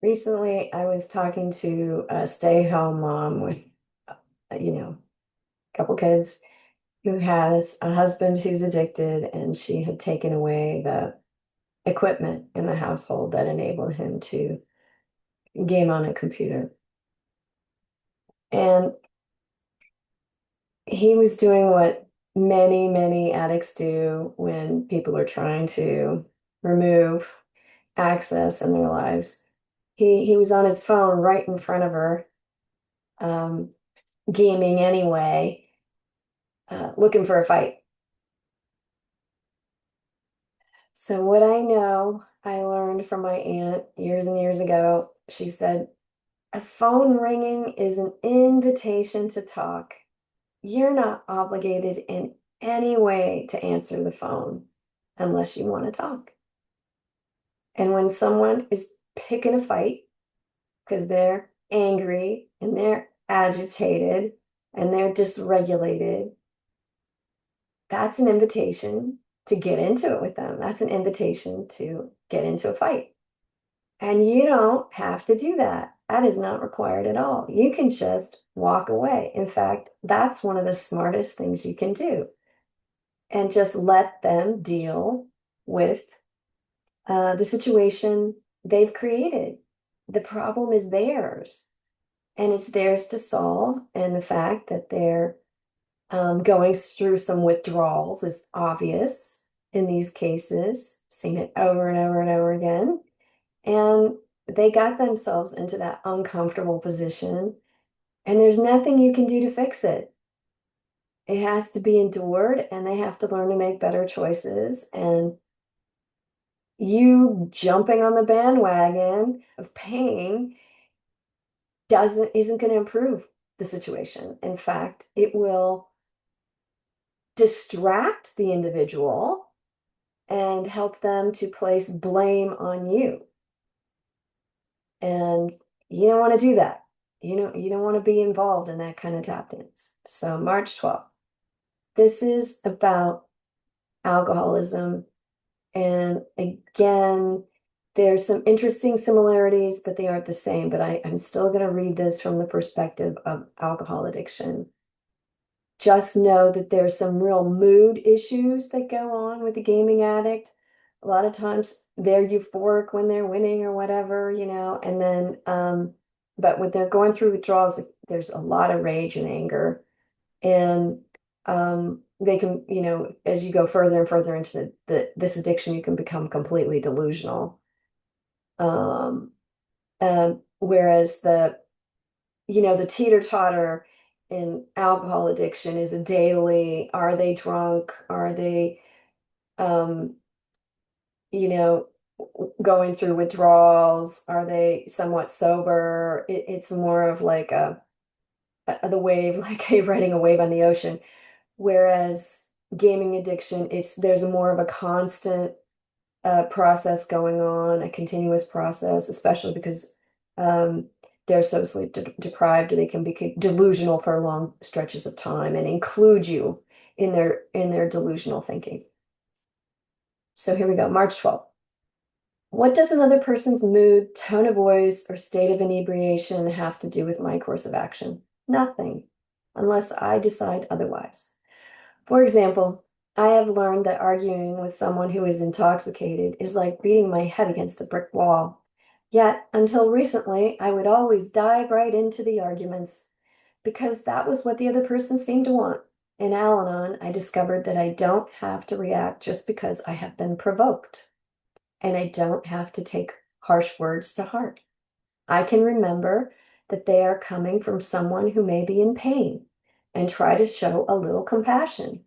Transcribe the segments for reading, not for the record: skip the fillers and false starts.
Recently, I was talking to a stay-at-home mom with, a couple kids who has a husband who's addicted, and she had taken away the equipment in the household that enabled him to game on a computer. And he was doing what many, many addicts do when people are trying to remove access in their lives. He was on his phone right in front of her, um, gaming anyway, looking for a fight. So what I know, I learned from my aunt years and years ago. She said, a phone ringing is an invitation to talk. You're not obligated in any way to answer the phone unless you want to talk. And when someone is picking a fight because they're angry and they're agitated and they're dysregulated, that's an invitation to get into it with them. That's an invitation to get into a fight. And you don't have to do that. That is not required at all. You can just walk away. In fact, that's one of the smartest things you can do. And just let them deal with the situation they've created. The problem is theirs, and it's theirs to solve. And the fact that they're going through some withdrawals is obvious in these cases, seen it over and over and over again. And they got themselves into that uncomfortable position, and there's nothing you can do to fix it. It has to be endured, and they have to learn to make better choices. And you jumping on the bandwagon of pain isn't going to improve the situation. In fact, it will distract the individual and help them to place blame on you. And you don't want to do that. You don't want to be involved in that kind of tap dance. So March 12th, this is about alcoholism. And again, there's some interesting similarities, but they aren't the same. But I'm still going to read this from the perspective of alcohol addiction. Just know that there's some real mood issues that go on with the gaming addict. A lot of times they're euphoric when they're winning or whatever, and then, but when they're going through withdrawals, there's a lot of rage and anger. And they can, as you go further and further into this addiction, you can become completely delusional. Um, whereas the teeter-totter in alcohol addiction is a daily, are they drunk? Are they, um, you know, going through withdrawals? Are they somewhat sober? It's more of like the wave, like a riding a wave on the ocean. Whereas gaming addiction, there's a more of a constant process going on, a continuous process, especially because um, they're so deprived, they can be delusional for long stretches of time and include you in their delusional thinking. So here we go, March 12th. What does another person's mood, tone of voice, or state of inebriation have to do with my course of action? Nothing, unless I decide otherwise. For example, I have learned that arguing with someone who is intoxicated is like beating my head against a brick wall. Yet, until recently, I would always dive right into the arguments because that was what the other person seemed to want. In Al-Anon, I discovered that I don't have to react just because I have been provoked, and I don't have to take harsh words to heart. I can remember that they are coming from someone who may be in pain and try to show a little compassion.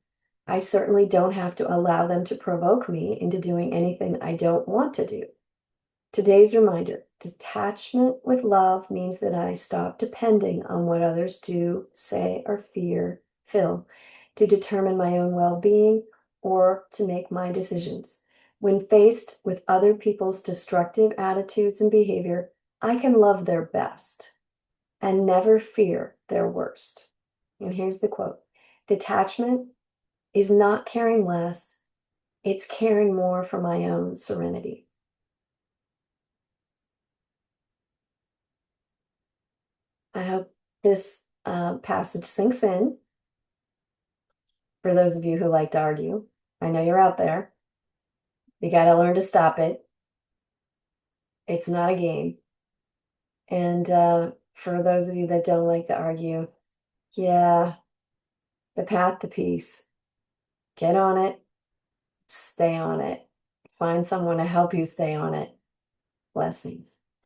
I certainly don't have to allow them to provoke me into doing anything I don't want to do. Today's reminder, detachment with love means that I stop depending on what others do, say, or feel to determine my own well-being or to make my decisions. When faced with other people's destructive attitudes and behavior, I can love their best and never fear their worst. And here's the quote: detachment is not caring less, it's caring more for my own serenity. I hope this passage sinks in for those of you who like to argue. I know you're out there. You got to learn to stop it. It's not a game. And for those of you that don't like to argue, yeah, the path to peace. Get on it, stay on it. Find someone to help you stay on it. Blessings.